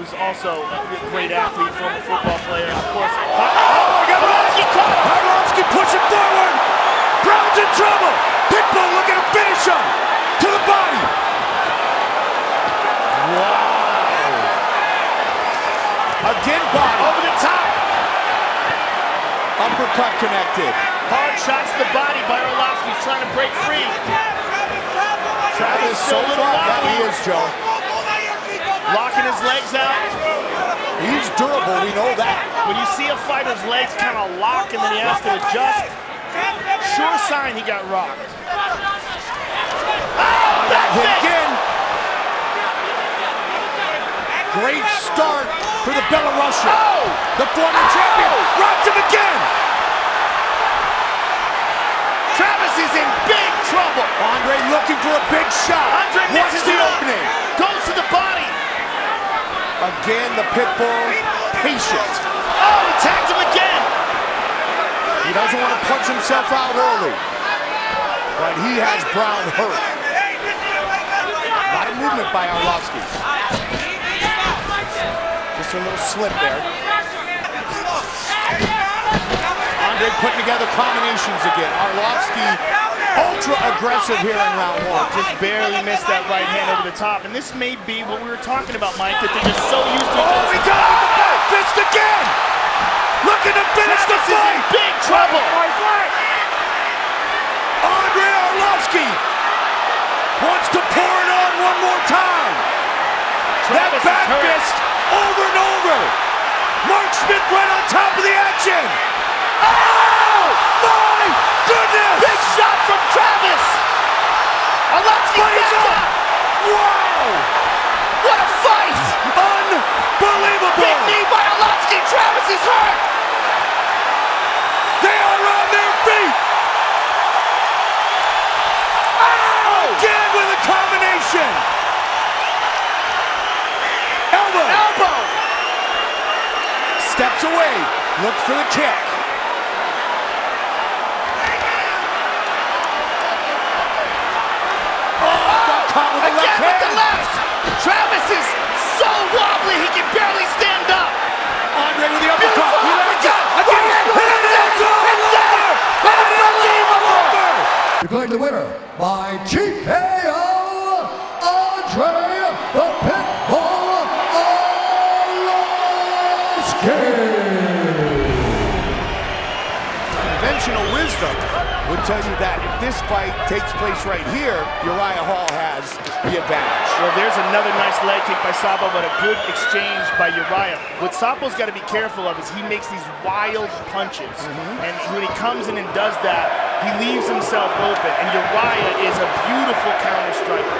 who's also a great athlete, former football player, and of course. Arlovsky caught him! Arlovsky push him forward! Brown's in trouble! Pitbull looking to finish him! To the body! Wow! Again body! Over the top! Uppercut connected. Hard shots to the body by Arlovsky. He's trying to break free. Travis so far, yeah, he is, Joe. Locking his legs out. He's durable, we know that. When you see a fighter's legs kind of lock and then he has to adjust, sure sign he got rocked. Oh, That hit again. Great start for the Belarusian. Oh! The former champion rocked him again. Travis is in big trouble. Andre looking for a big shot. Andre What's misses the it up. opening? Goes to the body. Again, the Pitbull, patient. Oh, he tagged him again. He doesn't want to punch himself out early, but he has Brown hurt. A lot of movement by Arlovsky. Just a little slip there. Andre putting together combinations again. Arlovsky ultra aggressive here in round one. Just barely missed that right hand over the top. And this may be what we were talking about, Mike, that they're just so used to. Oh, he got him with the back fist again! Looking to finish the Travis is fight! in big trouble. Andre Arlovsky wants to pour it on one more time. Travis That back is hurt. fist over and over. Mark Smith right on top of the action. Oh my goodness! Big shot from Travis. Arlovsky back up. Wow! What a fight. Unbelievable! Big knee by Arlovsky. Travis is hurt. They are on their feet. Oh! Again with a combination. Elbow. Elbow. Steps away. Looks for the kick. Again with the left. Travis is so wobbly he can barely stand up. Andre with the uppercut. Beautiful He let it go. uppercut. Again. It's unbelievable. Declared the winner by TKO, Andre the Pitbull Arlovsky. Conventional wisdom would tell you that if this fight takes place right here, Uriah Hall has the advantage. Well, there's another nice leg kick by Sapo, but a good exchange by Uriah. What Sapo's got to be careful of is he makes these wild punches. And when he comes in and does that, he leaves himself open. And Uriah is a beautiful counter striker.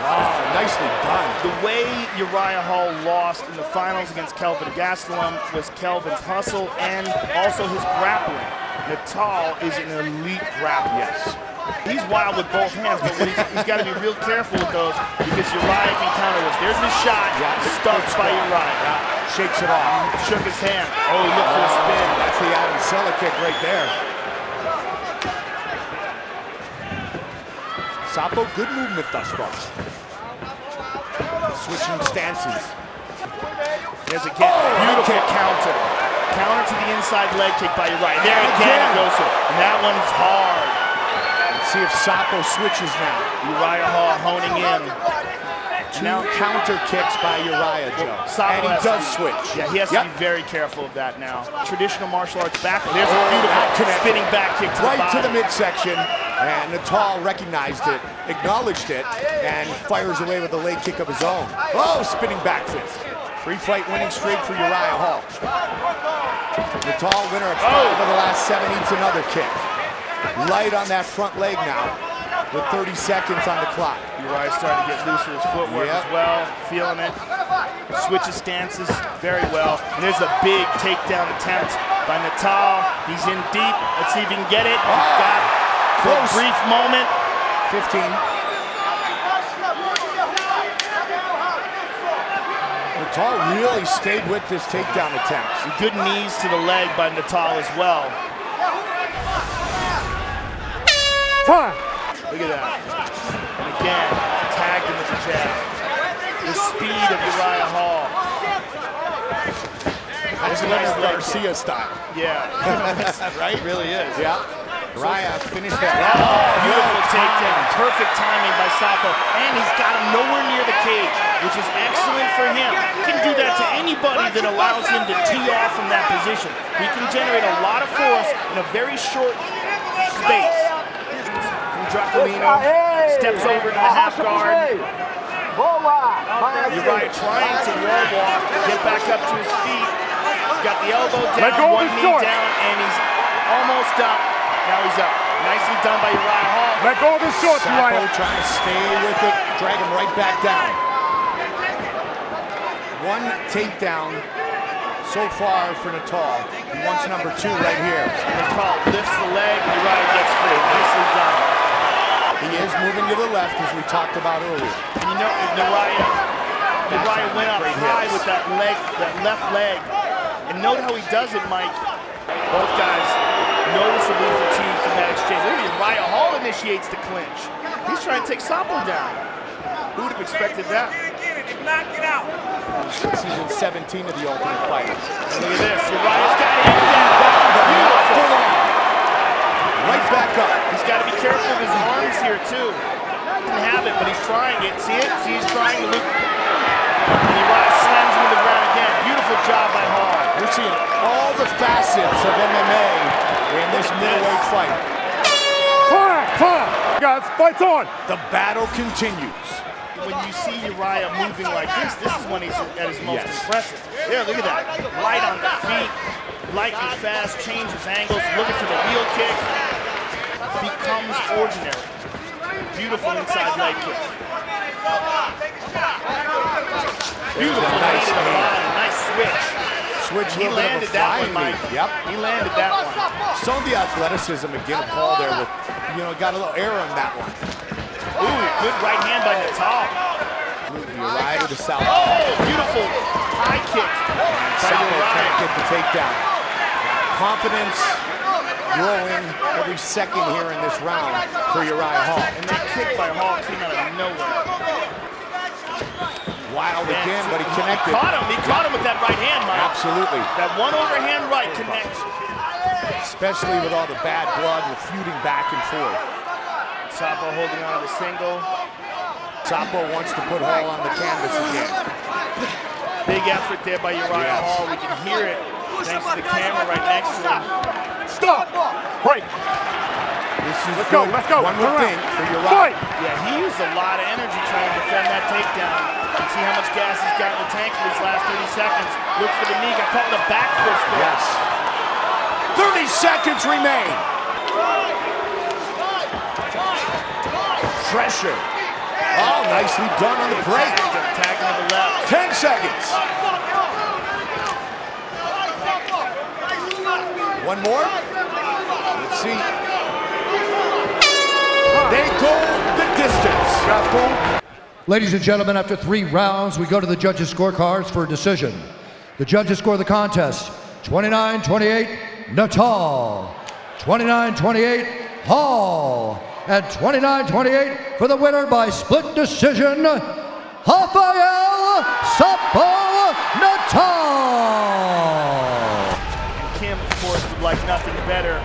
Wow, nicely done. The way Uriah Hall lost in the finals against Kelvin Gastelum was Kelvin's hustle and also his grappling. Natal is an elite grappler. Yes. He's wild with both hands, but what he's got to be real careful with those because Uriah can counter those. There's his shot, stuffed by Uriah. Shakes it off. Shook his hand. Oh, he looked for a spin. That's the Adam Sella kick right there. Sapo, good movement thus far. Switching stances. There's again, beautiful counter. Counter to the inside leg kick by Uriah. There again it goes to it. And that one's hard. Let's see if Sapo switches now. Uriah Hall honing in. Two counter kicks by Uriah, Joe. And he does switch. Yeah, he has to be very careful of that now. Traditional martial arts back. There's a beautiful spinning back kick to the body. Right to the midsection. And Natal recognized it, acknowledged it, and fires away with a leg kick of his own. Oh, spinning back fist. 3-fight winning streak for Uriah Hall. Natal, winner of 5 of the last 7, eats another kick. Light on that front leg now, with 30 seconds on the clock. Uriah's starting to get loose with his footwork as well, feeling it. Switches stances very well. And there's a big takedown attempt by Natal. He's in deep. Let's see if he can get it. Got it. For a brief moment. 15. Natal really stayed with this takedown attempt. Good knees to the leg by Natal as well. Time. Look at that. And again, tagged him with the jab. The speed of Uriah Hall Nice leg Garcia style. Yeah. Right? It really is. Yeah. Raya finished that. Beautiful takedown. Perfect timing by Sapo. And he's got him nowhere near the cage, which is excellent for him. He can do that to anybody that allows him to tee off from that position. He can generate a lot of force in a very short space. From Draculino, steps over to the half guard. Uriah trying to wall walk, get back up to his feet. He's got the elbow down, one knee down, and he's almost up. Now he's up. Nicely done by Uriah Hall. Let go of his shorts, Sapo Uriah. trying to stay with it, drag him right back down. One takedown so far for Natal. He wants number 2 right here. Natal lifts the leg, Uriah gets free. Nicely done. He is moving to the left, as we talked about earlier. And you know, Uriah went up high with that leg, that left leg. And note how he does it, Mike. Both guys noticeably fatigued from that exchange. Look at Uriah Hall initiates the clinch. He's trying to take Sapo down. Who would have expected that? Season 17 of the Ultimate Fighter. And look at this. Uriah's got him down. Beautiful. Right back up. He's got to be careful of his arms here, too. He doesn't have it, but he's trying it. See it? See, he's trying to loop. And Uriah slams him to the ground again. Beautiful job by Hall. We're seeing all the facets of MMA in this middleweight fight. Time! Guys, fight's on! The battle continues. When you see Uriah moving like this is when he's at his most impressive. There, look at that. Light on the feet, lightning fast, changes angles, looking for the heel kick. Becomes ordinary. Beautiful inside leg kick. Beautiful nice knee to the body, nice switch. Switch He landed that one, Mike. Yep. He landed that one. Some of the athleticism again, Paul, there with, got a little air on that one. Ooh, good right hand by Natal. Uriah to the south. Oh, beautiful high kick by Sapo Uriah. can't get the takedown. Confidence growing every second here in this round for Uriah Hall. And that kick by Hall came out of nowhere. Wild again, but he connected. He caught him with that right hand, Mike. Absolutely. That one overhand right connects. Especially with all the bad blood with feuding back and forth. Sapo holding on to the single. Sapo wants to put Hall on the canvas again. Big effort there by Uriah Hall. We can hear it thanks to the camera right next to him. Stop! Break! This is Let's go, good. let's go. One more Turn thing around. for Uriah. Fight! Yeah, he used a lot of energy trying to defend that takedown. You see how much gas he's got in the tank for these last 30 seconds. Look for the knee. Got caught in the back fist there. Yes. 30 seconds remain. Pressure. Oh, nicely done on the break. Tagging to the left. 10 seconds. One more. Let's see. They go the distance. Ladies and gentlemen, after 3 rounds, we go to the judges' scorecards for a decision. The judges score the contest 29-28 Natal, 29-28 Hall, and 29-28 for the winner by split decision, Rafael Sapo Natal. Kim, of course, would like nothing better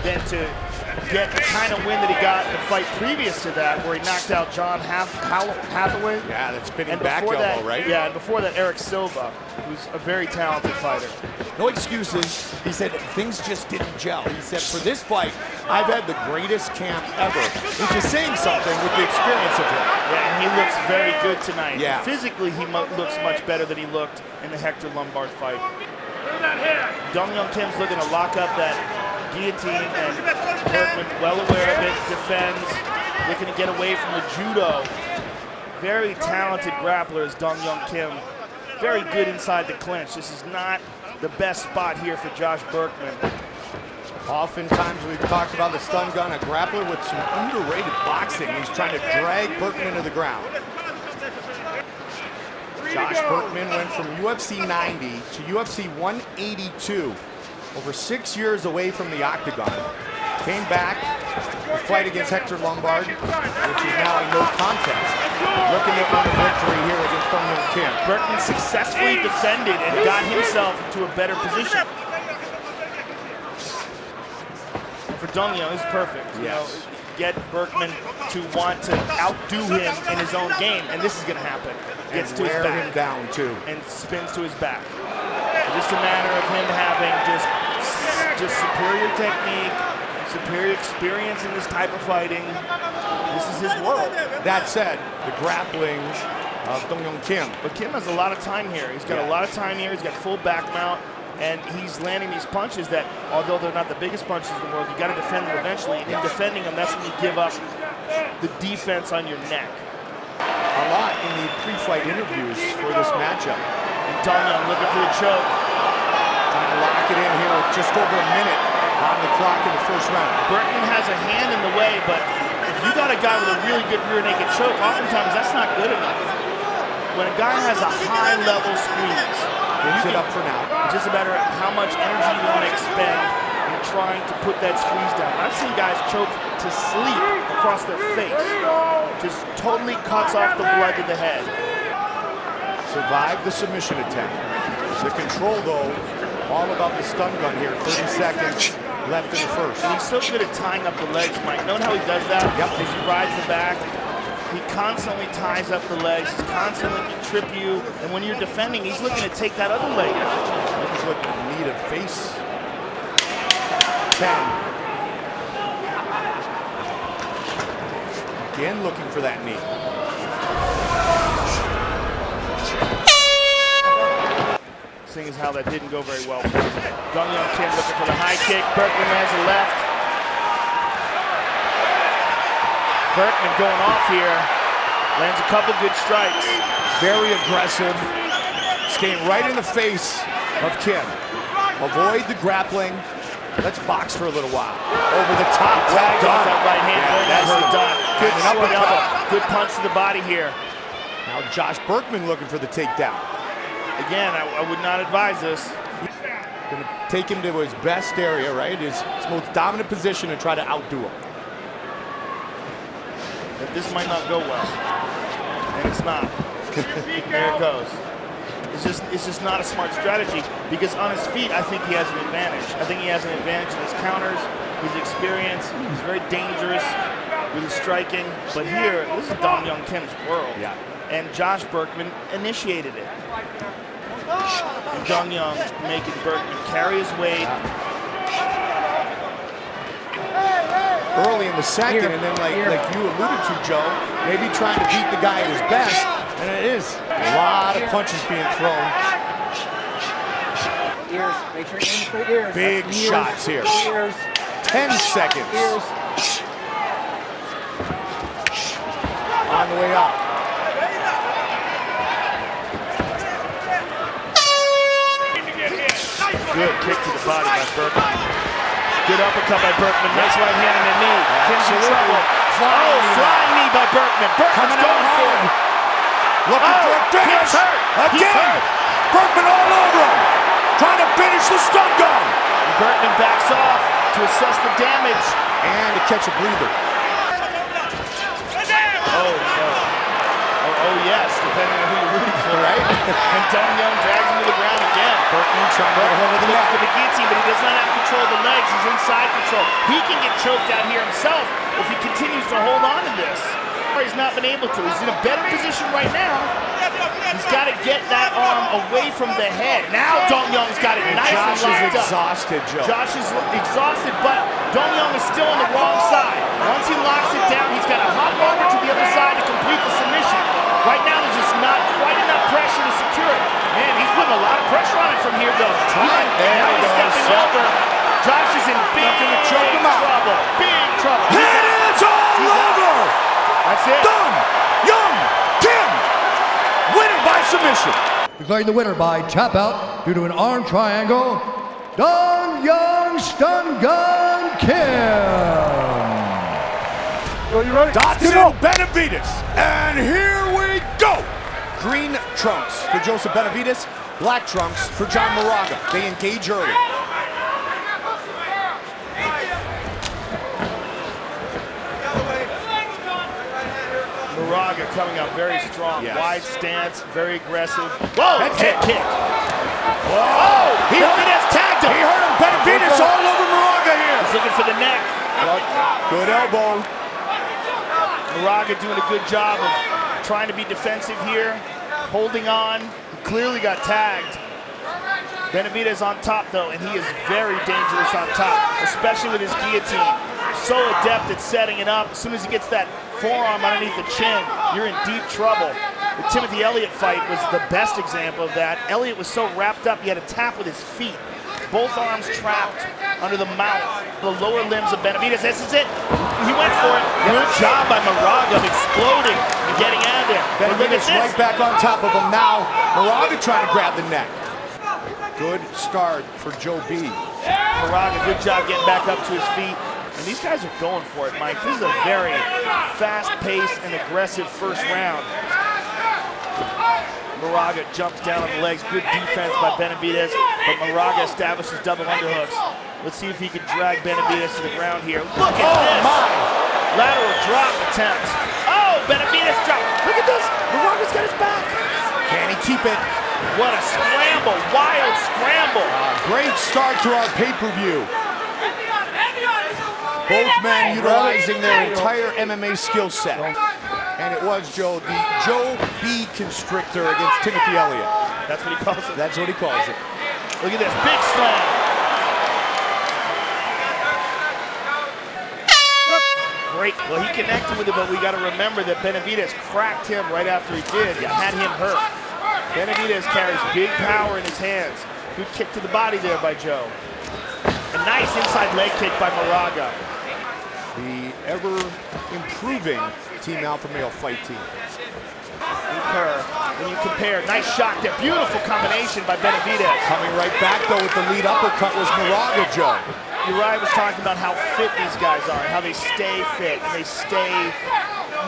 than to get the kind of win that he got in the fight previous to that, where he knocked out John Hathaway. Yeah, that's spinning And back before elbow, that, right? Yeah, and before that, Eric Silva, who's a very talented fighter. No excuses. He said things just didn't gel. He said, for this fight, I've had the greatest camp ever, which is saying something with the experience of him. Yeah, and he looks very good tonight. Yeah. Physically, he looks much better than he looked in the Hector Lombard fight. Dong Young Kim's looking to lock up that guillotine, and Berkman, well aware of it, defends, looking to get away from the judo. Very talented grappler is Dong Young Kim. Very good inside the clinch. This is not the best spot here for Josh Berkman. Oftentimes we've talked about the stun gun, a grappler with some underrated boxing. He's trying to drag Berkman to the ground. Josh Berkman went from UFC 90 to UFC 182, over 6 years away from the octagon. Came back to fight against Hector Lombard, which is now a no contest. Looking to earn a victory here against Donghyun Kim. Berkman successfully defended and got himself into a better position. And for Donghyun, this is perfect. You know, get Berkman to want to outdo him in his own game, and this is going to happen. Gets to his back. Him down too. And spins to his back. Just a matter of him having just superior technique, superior experience in this type of fighting. This is his world. That said, the grappling of Donghyun Kim. But Kim has a lot of time here. He's got a lot of time here. He's got full back mount, and he's landing these punches that, although they're not the biggest punches in the world, you got to defend them eventually. And in defending them, that's when you give up the defense on your neck. A lot in the pre-fight interviews for this matchup. And Donghyun looking for the choke. Trying to lock it in here with just over a minute on the clock in the first round. Berkman has a hand in the way, but if you got a guy with a really good rear naked choke, oftentimes that's not good enough. When a guy has a high-level squeeze, gives it up for now. It's just a matter of how much energy you want to expend in trying to put that squeeze down. I've seen guys choke to sleep across their face. Just totally cuts off the blood to the head. Survived the submission attempt. The control, though, all about the stun gun here. 30 seconds left in the first. And he's so good at tying up the legs, Mike. Note how he does that? Yep. As he rides the back, he constantly ties up the legs. He's constantly looking to trip you. And when you're defending, he's looking to take that other leg out. He's looking to need a face. 10. Again, looking for that knee. Seeing as how that didn't go very well. Donghyun Kim looking for the high kick. Berkman lands a left. Berkman going off here. Lands a couple good strikes. Very aggressive. Staying right in the face of Kim. Avoid the grappling. Let's box for a little while. Over the top. Well done. That right hand very nicely done. Good And an short uppercut. elbow. Good punch to the body here. Now Josh Berkman looking for the takedown. Again, I would not advise this. Going to take him to his best area, right? His most dominant position and try to outdo him. But this might not go well. And it's not. There it goes. It's just not a smart strategy, because on his feet, I think he has an advantage. I think he has an advantage in his counters, his experience. He's very dangerous with his striking. But here, this is Donghyun Kim's world. Yeah. And Josh Berkman initiated it. And Donghyun making Berkman carry his weight. Early in the second, and then like you alluded to, Joe, maybe trying to beat the guy at his best, and it is. A lot of punches being thrown. Ears. Make sure you aim for ears. Big shots here. Ears. 10 seconds. Ears. On the way up. Good kick to the body by Berkman. Good uppercut by Berkman. Nice right hand in the knee. Kim's in trouble. Flying knee by Berkman. Berkman going for it. Looking for a finish. Again. Berkman all over him. Trying to finish the stun gun. Berkman backs off to assess the damage. And to catch a breather. Oh, no. Oh, yes, depending on who you're rooting for, right? And Donghyun drags him to the ground again. Berkman trying to get a hold of the Looking neck. for the guillotine, but he does not have control of the legs. He's inside control. He can get choked out here himself if he continues to hold on to this. He's not been able to. He's in a better position right now. He's got to get that arm away from the head. Now Donghyun's got it nice and Josh locked is up. exhausted, Joe. Josh is exhausted, but Donghyun is still on the wrong side. Once he locks it down, he's got to hop over to the other side to complete the submission. Right now, there's just not quite enough pressure to secure it. Man, he's putting a lot of pressure on it from here, though. Right. Now he's stepping over. Josh is in big trouble. Big trouble. It is all over. That's it. Donghyun Kim, winner by submission. Declaring the winner by tap out due to an arm triangle, Donghyun Stun Gun Kim. You ready? Datsu Benavides. And here we go. Green trunks for Joseph Benavides. Black trunks for John Moraga. They engage early. Moraga coming out very strong. Yes. Wide stance, very aggressive. Whoa, head kick. Whoa! He Benavidez tagged him. He hurt him. Benavidez all over Moraga here. He's looking for the neck. Good elbow. Moraga doing a good job of trying to be defensive here, holding on. He clearly got tagged. Benavidez on top though, and he is very dangerous on top, especially with his guillotine. So adept at setting it up. As soon as he gets that forearm underneath the chin, you're in deep trouble. The Timothy Elliott fight was the best example of that. Elliott was so wrapped up, he had to tap with his feet. Both arms trapped under the mouth, the lower limbs of Benavidez. This is it. He went for it. Good job by Moraga of exploding and getting out of there. Benavidez right back on top of him now. Moraga trying to grab the neck. Good start for Joe B. Moraga, good job getting back up to his feet. And these guys are going for it, Mike. This is a very fast-paced and aggressive first round. Moraga jumps down on the legs. Good defense by Benavidez, but Moraga establishes double underhooks. Let's see if he can drag Benavidez to the ground here. Look at this! My. Lateral drop attempt. Oh, Benavidez drop. Look at this. Moraga's got his back. Can he keep it? What a scramble, wild scramble. Great start to our pay-per-view. Both men utilizing their entire MMA skill set. And it was Joe, the Joe B constrictor against Timothy Elliott. That's what he calls it. That's what he calls it. Look at this, big slam. Great, well he connected with it, but we gotta remember that Benavidez cracked him right after he did, had him hurt. Benavidez carries big power in his hands. Good kick to the body there by Joe. A nice inside leg kick by Moraga. The ever-improving Team Alpha Male fight team. When you compare, nice shot there. Beautiful combination by Benavidez. Coming right back though with the lead uppercut was Moraga, Joe. Uriah was talking about how fit these guys are and how they stay fit and they stay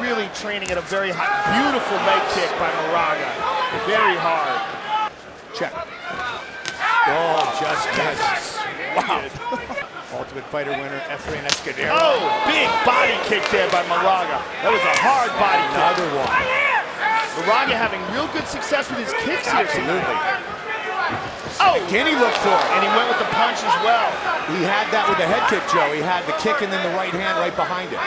really training at a very high. Beautiful leg kick by Moraga. Very hard. Check. Oh, just wow. Ultimate Fighter winner, Efrain Escudero. Oh, big body kick there by Moraga. That was a hard body kick. Another one. Moraga having real good success with his kicks here. Absolutely. Oh! Can he look for it? And he went with the punch as well. He had that with the head kick, Joe. He had the kick and then the right hand right behind it.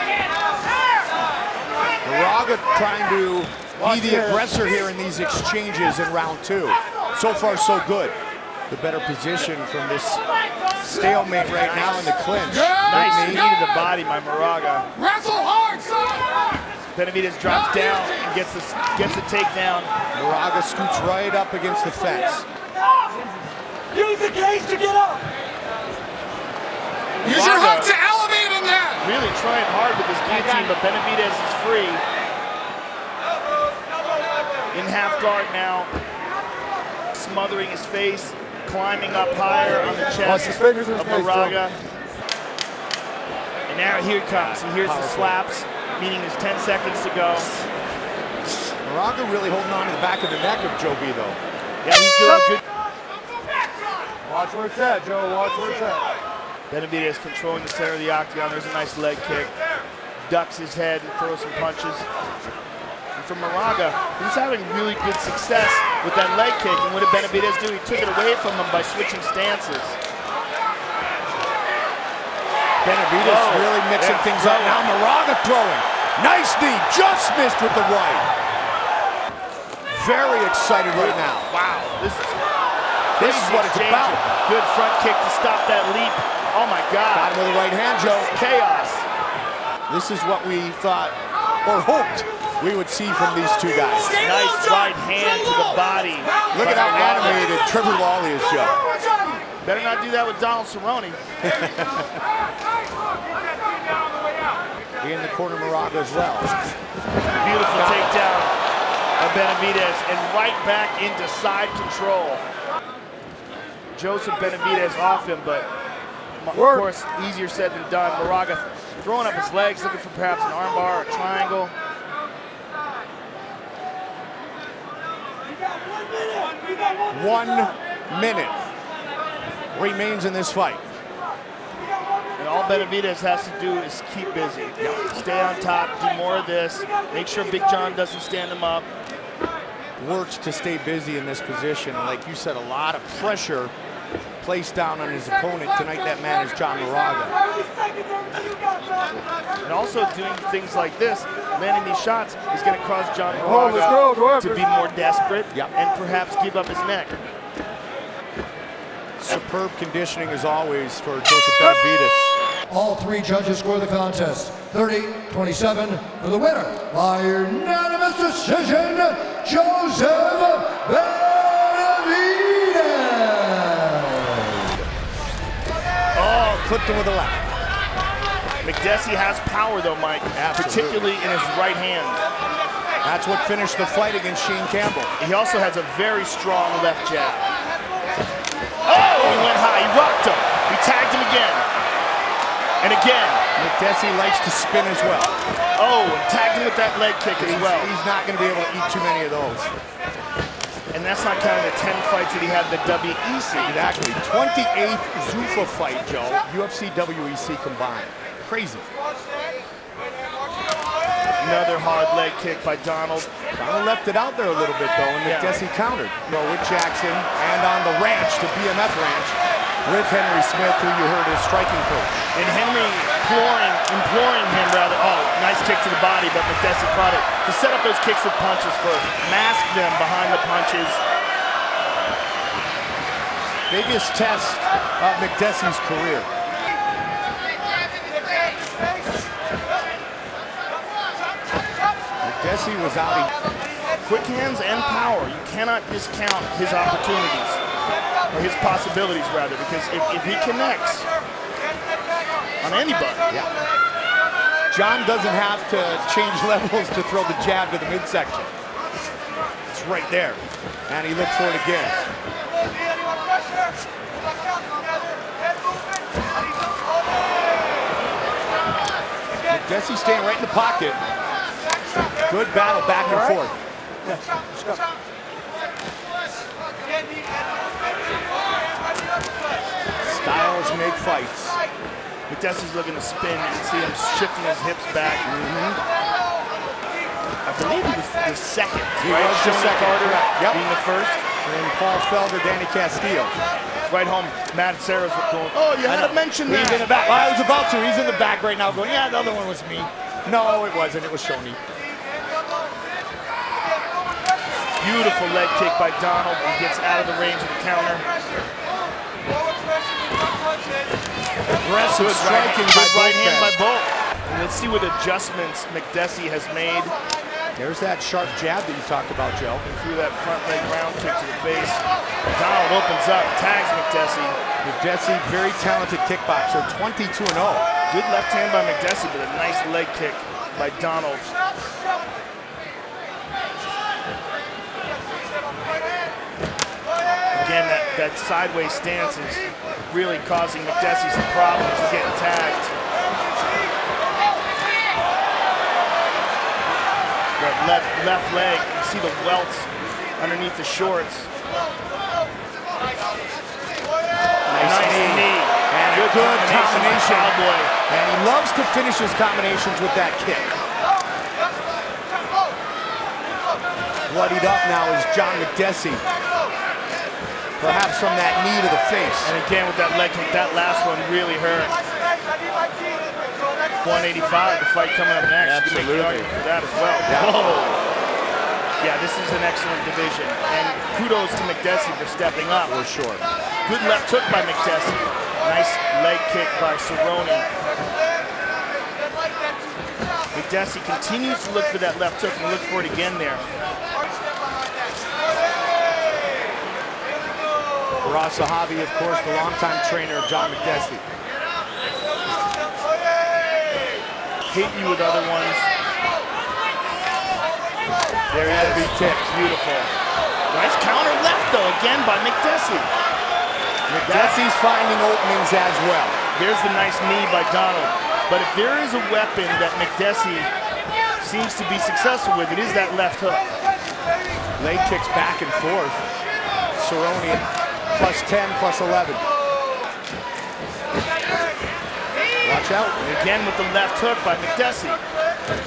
Moraga trying to be the aggressor here in these exchanges in round two. So far, so good. The better position from this stalemate right now in the clinch. Nice knee to the body by Moraga. Wrestle hard, son! Benavidez drops down and gets a takedown. Moraga scoots right up against the fence. Use the cage to get up! Use your hook to elevate in there! Really trying hard with his guillotine, but Benavidez is free. In half guard now. Smothering his face, climbing up higher on the chest of Moraga. And now here he comes. He hears the slaps, meaning there's 10 seconds to go. Moraga really holding on to the back of the neck of Joe B, though. Yeah, he's doing good. Watch where it's at, Joe. Watch where it's at. Benavidez controlling the center of the octagon. There's a nice leg kick. Ducks his head and throws some punches. And for Moraga, he's having really good success with that leg kick. And what did Benavidez do? He took it away from him by switching stances. Benavidez really mixing things up now. Moraga throwing. Nice knee, just missed with the right. Very excited right now. Wow, This is what it's about. Good front kick to stop that leap. Oh my God. Got him with the right hand, Joe. Chaos. This is what we thought or hoped we would see from these two guys. Nice right hand to the body. Look at how animated Trevor Lawley is, Joe. Better not do that with Donald Cerrone. In the corner, Moraga as well. Beautiful takedown of Benavidez and right back into side control. Joseph Benavidez off him, but of course easier said than done. Moraga throwing up his legs, looking for perhaps an armbar or a triangle. You got 1 minute. 1 minute remains in this fight. And all Benavidez has to do is keep busy. Stay on top, do more of this, make sure Big John doesn't stand him up. Works to stay busy in this position. Like you said, a lot of pressure placed down on his opponent. Tonight that man is John Moraga. And also doing things like this, landing these shots, is going to cause John Moraga to be more desperate and perhaps give up his neck. Superb conditioning as always for Joseph Benavidez. All three judges score the contest 30-27 for the winner by unanimous decision, Joseph Benavidez. Oh, clipped him with a left. Makdessi has power though, Mike, particularly in his right hand. That's what finished the fight against Shane Campbell. He also has a very strong left jab. Oh, he went high, he rocked him. He tagged him again. And again. Makdessi likes to spin as well. Oh, and tagged him with that leg kick as well. He's not going to be able to eat too many of those. And that's not counting the 10 fights that he had in the WEC. Exactly. 28th Zuffa fight, Joe. UFC, WEC combined. Crazy. Another hard leg kick by Donald. Donald left it out there a little bit, though, and Makdessi countered. Well, with Jackson, and on the ranch, the BMF ranch, with Henry Smith, who you heard is striking coach. And Henry imploring him rather, oh, nice kick to the body, but Makdessi caught it. To set up those kicks with punches first, mask them behind the punches. Biggest test of Makdessi's career. Makdessi was out. Quick hands and power. You cannot discount his opportunities, or his possibilities rather, because if he connects on anybody. John doesn't have to change levels to throw the jab to the midsection. It's right there. And he looks for it again. Makdessi staying right in the pocket. Good battle back and forth. Styles make fights. Makdessi's looking to spin. You can see him shifting his hips back. I believe he was the second. He was the second. Carter being the first. And Paul Felder, Danny Castillo. Right home, Matt Serra's going, oh, you had to mention that. He's in the back. I was about to. He's in the back right now going, yeah, the other one was me. No, it wasn't. It was Shoney. Beautiful leg kick by Donald. He gets out of the range of the counter. Aggressive striking right hand by both. And let's see what adjustments Makdessi has made. There's that sharp jab that you talked about, Joe. And through that front leg round kick to the face. Donald opens up, tags Makdessi. Makdessi, very talented kickboxer, 22-0. Good left hand by Makdessi, but a nice leg kick by Donald. Again, that sideways stance is really causing Makdessi some problems. He's getting tagged. That left leg, you see the welts underneath the shorts. Nice knee. And good combination. And he loves to finish his combinations with that kick. Bloodied up now is John Makdessi. Perhaps from that knee to the face. And again with that leg kick, that last one really hurt. 185, the fight coming up next. Absolutely. You can make the argument for that as well. Yeah. Whoa. Yeah, this is an excellent division. And kudos to Makdessi for stepping up. For sure. Good left hook by Makdessi. Nice leg kick by Cerrone. Makdessi continues to look for that left hook and look for it again there. Ross Sahabi, of course, the longtime trainer of John Makdessi. Hit you with other ones. There he is. Tipped. Beautiful. Nice counter left, though, again by Makdessi. Makdessi's finding openings as well. There's the nice knee by Donald. But if there is a weapon that Makdessi seems to be successful with, it is that left hook. Leg kicks back and forth. Cerrone +10, +11. watch out. And again with the left hook by McDessie.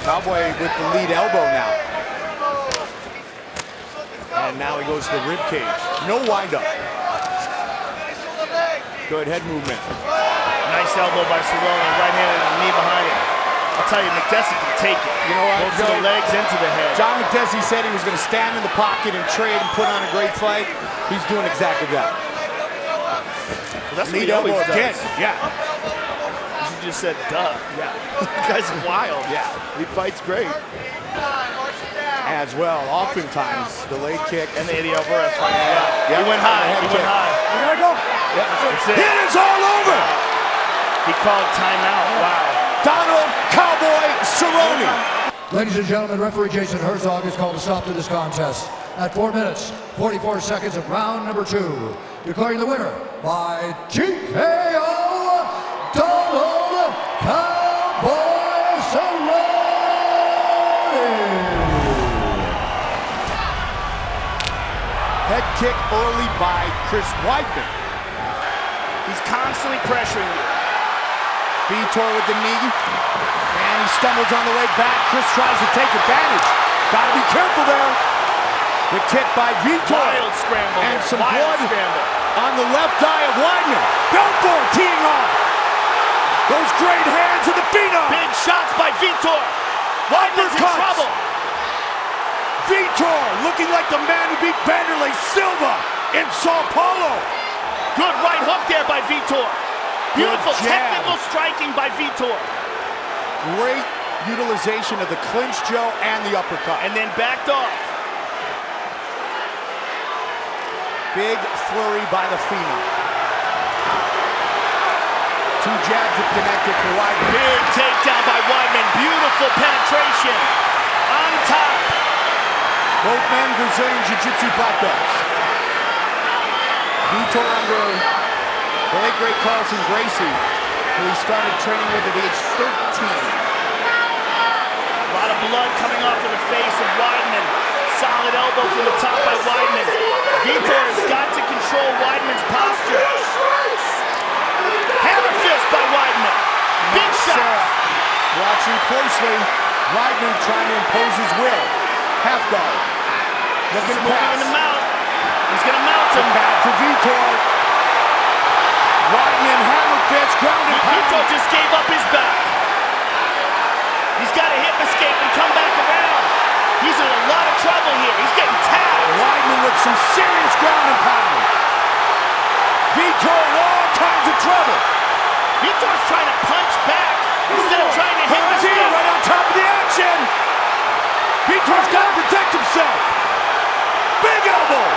Cowboy with the lead elbow now. And now he goes to the rib cage. No windup. Good head movement. Nice elbow by Cerrone, right-handed and knee behind it. I'll tell you, McDessie can take it. You know what, both to the legs into the head. John McDessie said he was going to stand in the pocket and trade and put on a great fight. He's doing exactly that. Well, that's lead what he elbow always again. does. Yeah. You just said, duh. Yeah. This guy's wild. Yeah. He fights great. As well, oftentimes, the leg kick. And the Eddie Alvarez fight. Yeah. Yeah. He went high. He went high. You gotta go. Yeah, that's it. It is all over. He called timeout. Wow. Donald Cowboy Cerrone. Ladies and gentlemen, referee Jason Herzog has called a stop to this contest at 4 minutes, 44 seconds of round number 2, declaring the winner by TKO, Donald Cowboy Cerrone. Head kick early by Chris Weidman. He's constantly pressuring you. Vitor with the knee, and he stumbles on the way back. Chris tries to take advantage. Gotta be careful there. The kick by Vitor. Wild scramble. And some wild blood scramble. on the left eye of Weidman. Belfort teeing off. Those great hands of the phenom. Big shots by Vitor. Weidman's in trouble. Vitor looking like the man who beat Vanderlei Silva in Sao Paulo. Good right hook there by Vitor. Beautiful Good jab. technical striking by Vitor. Great utilization of the clinch, Joe, and the uppercut. And then backed off. Big flurry by the phenom. Two jabs have connected for Weidman. Big takedown by Weidman. Beautiful penetration. On top. Both men Brazilian Jiu-Jitsu black belts. Vitor under the late great Carlson Gracie, who he started training with at age 13. A lot of blood coming off of the face of Weidman. Solid elbow from the top by Weidman. Vitor has got to control Weidman's posture. Hammer fist by Weidman. Big shot. Watching closely, Weidman trying to impose his will. Half guard. Looking to pass. In the mount. He's going to mount him. Back to Vitor. Weidman hammer fist, ground and pound. Vitor just gave up his back. He's got to hip escape and come back around. He's in a lot of trouble here. He's getting tagged. Weidman with some serious ground and pound. Vitor in all kinds of trouble. Vitor's trying to punch back instead of trying to hip escape. Right on top of the action. Vitor's got to protect himself. Big elbow.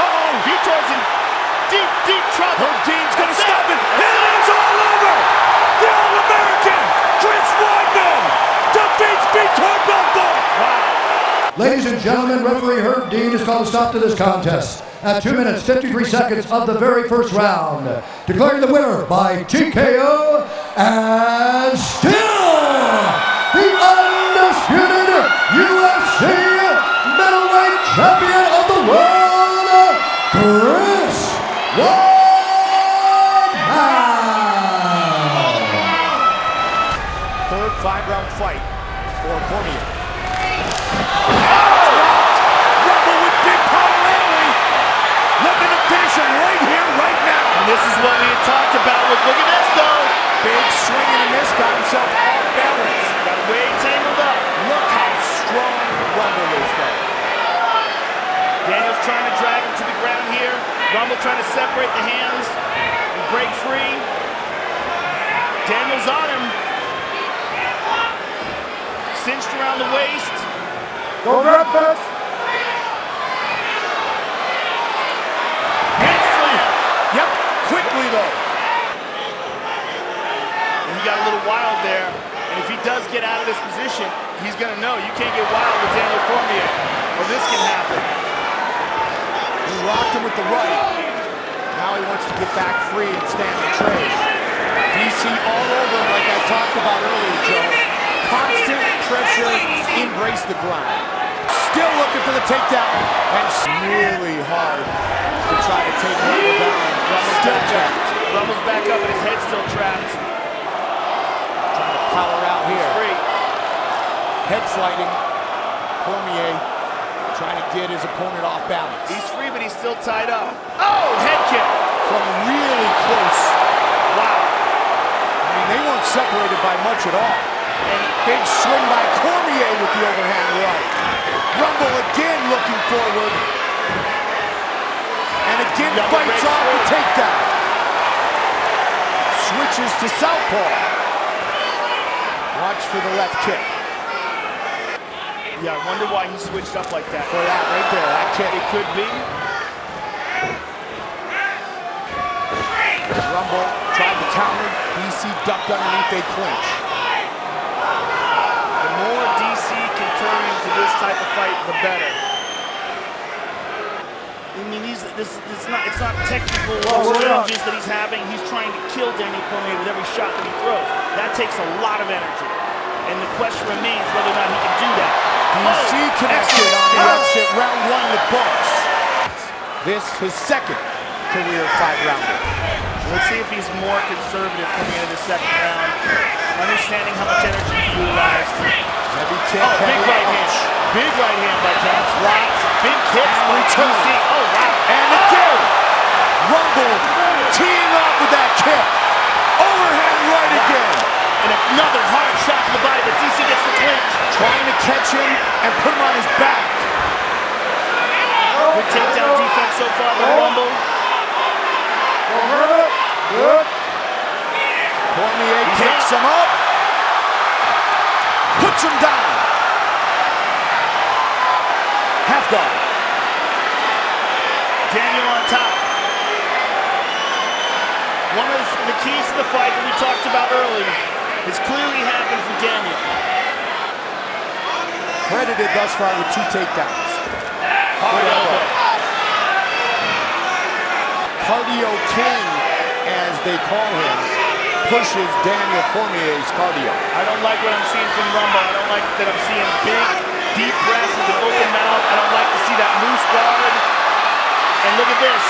Uh-oh. Vitor's in deep, deep trouble. Dean's gonna stop it. It is all over. The All-American Chris Weidman defeats Vitor Belfort. Wow. Ladies and gentlemen, referee Herb Dean has called a stop to this contest at 2 minutes, 53 seconds of the very first round, declaring the winner by TKO and still the undisputed UFC middleweight champion of the world, Chris Weidman. Third 5-round fight for Cormier. Rumble with big power early. Looking to finish him right here, right now. And this is what we had talked about. Look at this, though. Big swing and a miss, got himself off balance. Got way tangled up. Look how strong Rumble is, though. Daniel's trying to drag him to the ground here. Rumble trying to separate the hands and break free. Daniel's on him. Cinched around the waist. Go grab this. Hand slam. Yep, quickly, though. And he got a little wild there. And if he does get out of this position, he's going to know you can't get wild with Daniel Cormier, or this can happen. He rocked him with the right. Now he wants to get back free and stand the trade. DC all over him like I talked about earlier, Joe. Constant pressure, embrace the ground. Still looking for the takedown. And really hard to try to take Rumble down. Still checked. Rumble's back up and his head's still trapped. Trying to power out here. Free. Head sliding. Cormier trying to get his opponent off balance. He's free, but he's still tied up. Oh, head kick. From really close. Wow. I mean, they weren't separated by much at all. And big swing by Cormier with the overhand right. Rumble again looking forward. And again fights off the takedown. Switches to southpaw. Watch for the left kick. Yeah, I wonder why he switched up like that. For that right there, that kick. It could be. Rumble tried to counter. DC ducked underneath, they clinch. The more DC can turn into this type of fight, the better. I mean, it's not technical challenges that he's having. He's trying to kill Daniel Cormier with every shot that he throws. That takes a lot of energy. And the question remains whether or not he can do that. DC connected on the exit, round one in the books. This his second career 5-rounder. Let's see if he's more conservative coming into the second round, understanding how much energy he utilized. Heavy kick, Oh, big right hand. Big right hand by Jones. Locked. Big kick by DC. Oh, wow. And again, Rumble teeing off with that kick. Overhand right again. And another hard shot to the body, but DC gets the clinch. Trying to catch him and put him on his back. Good takedown defense so far by Rumble. Good. Cormier picks him up. Puts him down. Half guard. Daniel on top. One of the keys to the fight that we talked about earlier has clearly happened for Daniel. Credited thus far with 2 takedowns. Hard elbow. Cardio King, as they call him, pushes Daniel Cormier's cardio. I don't like what I'm seeing from Rumble. I don't like that I'm seeing big, deep breaths with an open mouth. I don't like to see that loose guard. And look at this.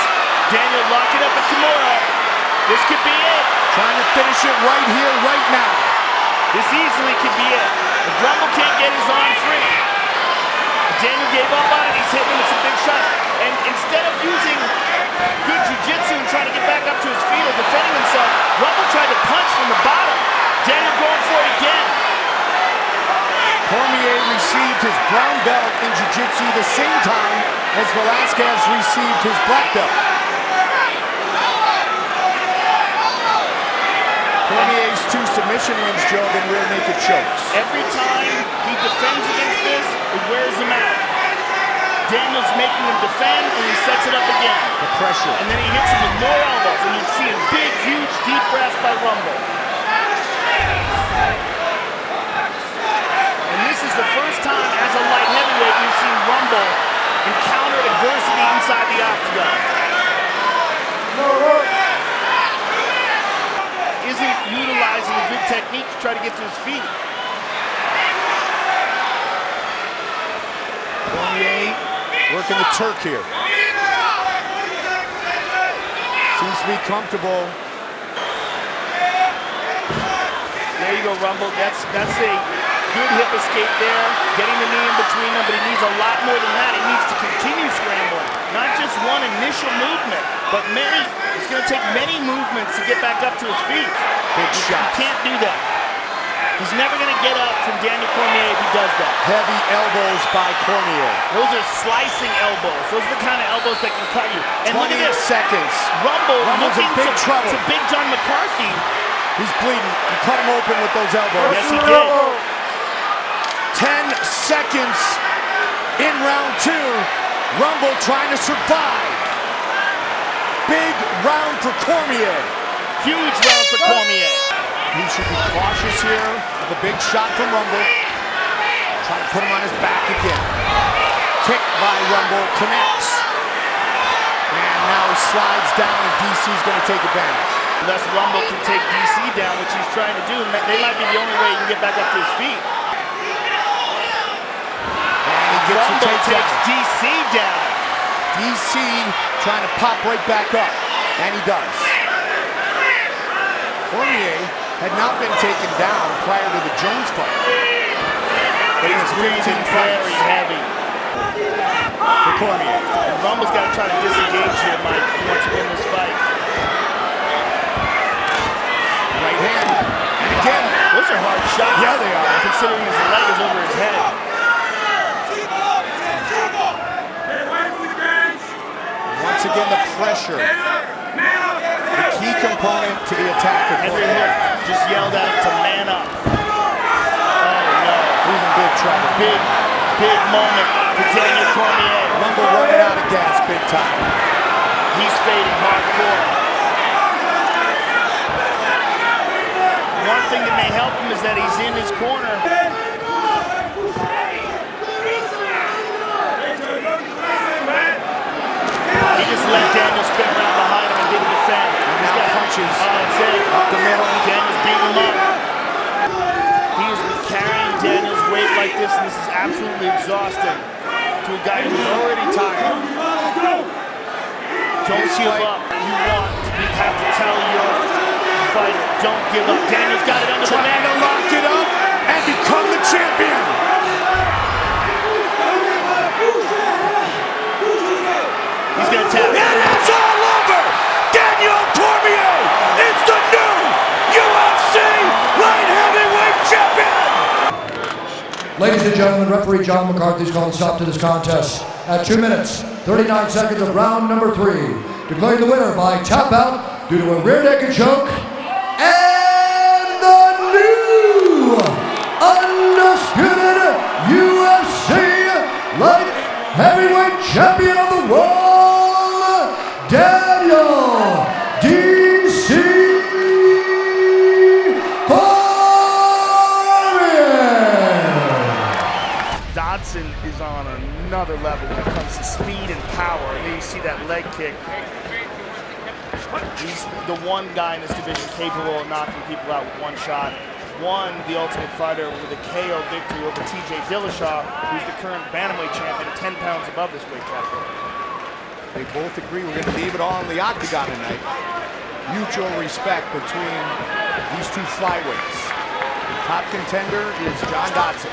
Daniel locking up at Kimura. This could be it. Trying to finish it right here, right now. This easily could be it. If Rumble can't get his arm free, Daniel gave up on it. He's hitting him with some big shots. And instead of using good jiu-jitsu and trying to get back up to his feet or defending himself, Rumble tried to punch from the bottom. Daniel going for it again. Cormier received his brown belt in jiu-jitsu the same time as Velasquez received his black belt. Cormier's 2 submission wins, Joe, and rear naked chokes. Every time he defends against this, it wears him out. Daniel's making him defend, and he sets it up again. The pressure. And then he hits him with more elbows, and you see a big, huge, deep breaths by Rumble. And this is the first time as a light heavyweight you've seen Rumble encounter adversity inside the octagon. Isn't utilizing a good technique to try to get to his feet. Cormier working the Turk here. Seems to be comfortable. There you go, Rumble. That's a good hip escape there. Getting the knee in between them, but he needs a lot more than that. He needs to continue scrambling. Not just one initial movement, but many. It's going to take many movements to get back up to his feet. Big shot. He can't do that. He's never going to get up from Daniel Cormier if he does that. Heavy elbows by Cormier. Those are slicing elbows. Those are the kind of elbows that can cut you. And look at this. seconds. Rumble's in big trouble. to Big John McCarthy. He's bleeding. He cut him open with those elbows. Yes, he did. 10 seconds in round 2. Rumble trying to survive. Big round for Cormier. Huge round for Cormier. He should be cautious here with a big shot from Rumble. Trying to put him on his back again. Kick by Rumble, connects. And now he slides down and DC's going to take advantage. Unless Rumble can take DC down, which he's trying to do, they might be the only way he can get back up to his feet. And he gets Rumble the takes takedown. DC down. DC trying to pop right back up. And he does. Cormier had not been taken down prior to the Jones fight. But he's breathing very heavy for Cormier. And Rumble's got to try to disengage here, Mike. He wants to win this fight. Right hand. And again. Those are hard shots. Yeah, they are. Considering his leg is over his head. Once again, the pressure. The key component to the attack of Henry Cormier. Hoof just yelled at him to man up. Oh no. He's in big trouble. Big moment for Daniel Cormier. Rumble running out of gas big time. He's fading hardcore. One thing that may help him is that he's in his corner. He just let Daniel spin around behind him and didn't defend. And now punches. That's it. Up the middle. Daniel's beating him up. He has been carrying Daniel's weight like this, and this is absolutely exhausting to a guy who's already tired. Don't give up. You have to tell your fighter, don't give up. Daniel's got it under the Trying to lock it up and become the champion. He's gonna tap. And it's all over. Daniel Cormier is the new UFC light heavyweight champion. Ladies and gentlemen, referee John McCarthy's called a stop to this contest at 2 minutes, 39 seconds of round number 3. Declaring the winner by tap out due to a rear naked choke, and the new undisputed UFC light heavyweight champion of the world, Daniel D.C. Dodson is on another level when it comes to speed and power. And then you see that leg kick. He's the one guy in this division capable of knocking people out with one shot. Won the Ultimate Fighter with a KO victory over TJ Dillashaw, who's the current bantamweight champion, 10 pounds above this weight category. They both agree we're going to leave it all in the octagon tonight. Mutual respect between these two flyweights. Top contender is John Dodson.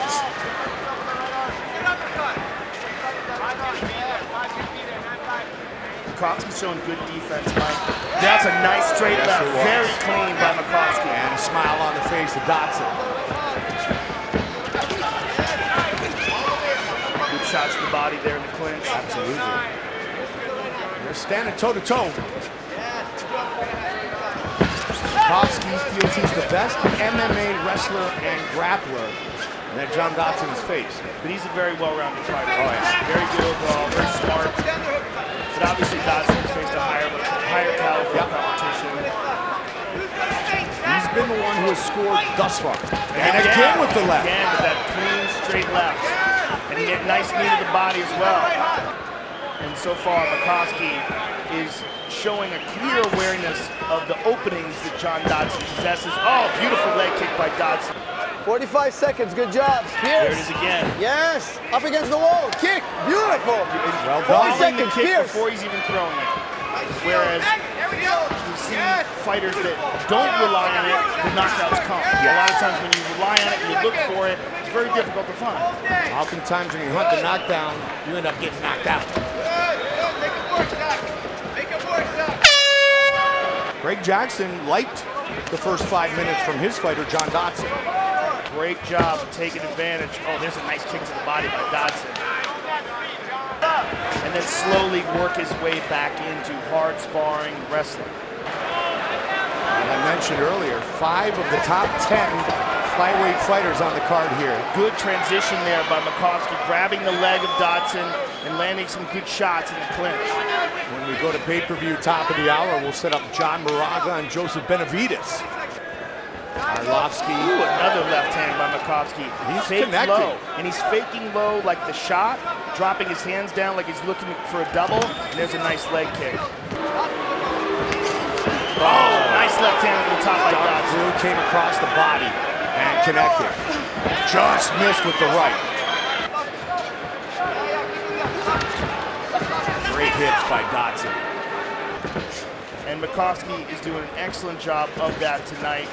McCoskey's showing good defense, Mike. That's a nice straight left. Very clean by McCoskey. And a smile on the face of Dodson. Good shots to the body there in the clinch. Absolutely. They're standing toe-to-toe. McCoskey feels he's the best MMA wrestler and grappler that John Dodson has faced. But he's a very well-rounded fighter. Oh, yeah. Very good overall, very smart. But obviously Dodson has faced a higher caliber competition. He's been the one who has scored thus far. And again with the left. Again with that clean, straight left. And he get nice knee to the body as well. And so far, McCoskey is showing a clear awareness of the openings that John Dodson possesses. Oh, beautiful leg kick by Dodson. 45 seconds, good job. There Pierce. it is again. Yes, up against the wall, kick, beautiful. Well 40 done. Seconds seconds, kick Pierce. before he's even throwing it. Whereas you see fighters that don't rely on it, the knockouts come. A lot of times when you rely on it and you look for it, it's very difficult to find. Oftentimes when you hunt the knockdown, you end up getting knocked out. Greg Jackson liked the first 5 minutes from his fighter, John Dodson. Great job of taking advantage. Oh, there's a nice kick to the body by Dodson. And then slowly work his way back into hard sparring wrestling. As I mentioned earlier, 5 of the top 10 flyweight fighters on the card here. Good transition there by McCoskey, grabbing the leg of Dodson and landing some good shots in the clinch. When we go to pay-per-view top of the hour, we'll set up John Moraga and Joseph Benavidez. Arlovsky. Ooh, another left hand by McCoskey. He's faked connecting. low, and he's faking low like the shot, dropping his hands down like he's looking for a double, and there's a nice leg kick. Oh, nice left hand over the top by Dodson. Blue came across the body and connected. Just missed with the right. Great hits by Dodson. And Makovsky is doing an excellent job of that tonight.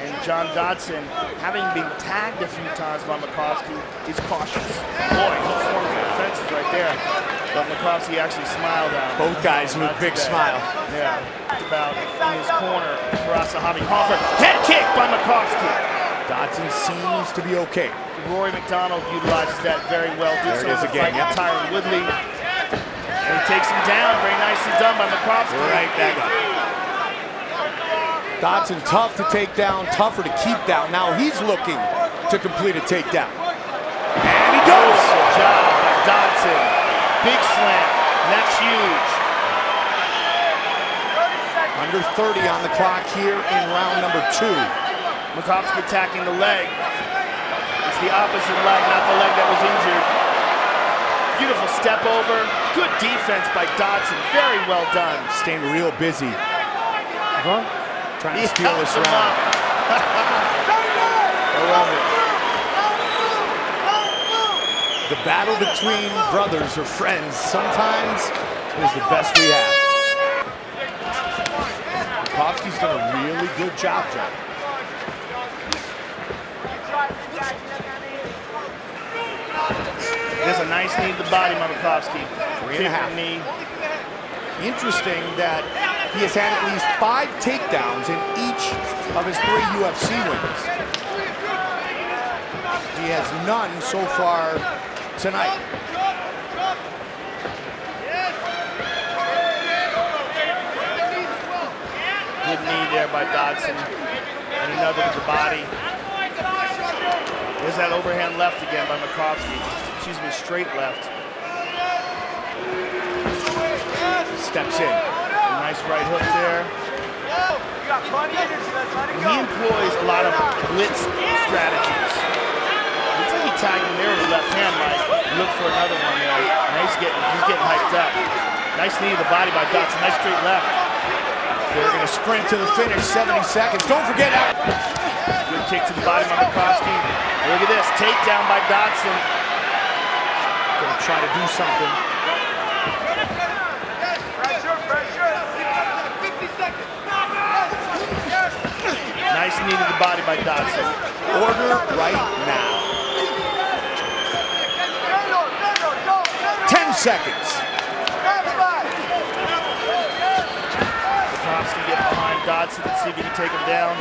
And John Dodson, having been tagged a few times by Makovsky, is cautious. Boy, he swung for the fences right there. But Makovsky actually smiled at him. Both guys with a big smile. Yeah, it's about in his corner for Asahabi Crawford. Head kick by Makovsky. Dodson seems to be okay. Rory McDonald utilizes that very well. There it is again, yep. Tyron Woodley. And he takes him down. Very nicely done by Makovsky. Right back up. Dodson tough to take down, tougher to keep down. Now he's looking to complete a takedown. And he goes! Good job by Dodson. Big slam. That's huge. Under 30 on the clock here in round number 2. Makovsky attacking the leg. It's the opposite leg, not the leg that was injured. Beautiful step over. Good defense by Dodson. Very well done. Staying real busy. Trying to steal this round. I love it. The battle between brothers or friends sometimes is the best we have. Makovsky's done a really good job, John. There's a nice knee to the body by Makovsky. 3.5. Knee. Interesting that he has had at least 5 takedowns in each of his 3 UFC wins. He has none so far tonight. Good knee there by Dodson. And another to the body. There's that overhand left again by Makovsky. Excuse me, straight left. Steps in. A nice right hook there. He employs a lot of blitz strategies. Looks like he tagged him there with the left hand, Mike. Look for another one there. Now he's getting hyped up. Nice knee to the body by Dodson. Nice straight left. They're going to sprint to the finish, 70 seconds. Don't forget that. Good kick to the body by Makovsky. Look at this, takedown by Dodson. Going to try to do something. Nice knee to the body by Dodson. Order right now. 10 seconds. Makovsky getting behind Dodson to see if he can take him down.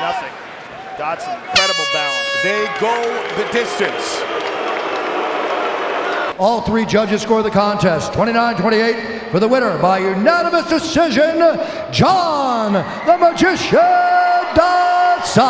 Nothing. Dodson, incredible balance. They go the distance. All 3 judges score the contest 29-28 for the winner by unanimous decision, John the Magician Dodson.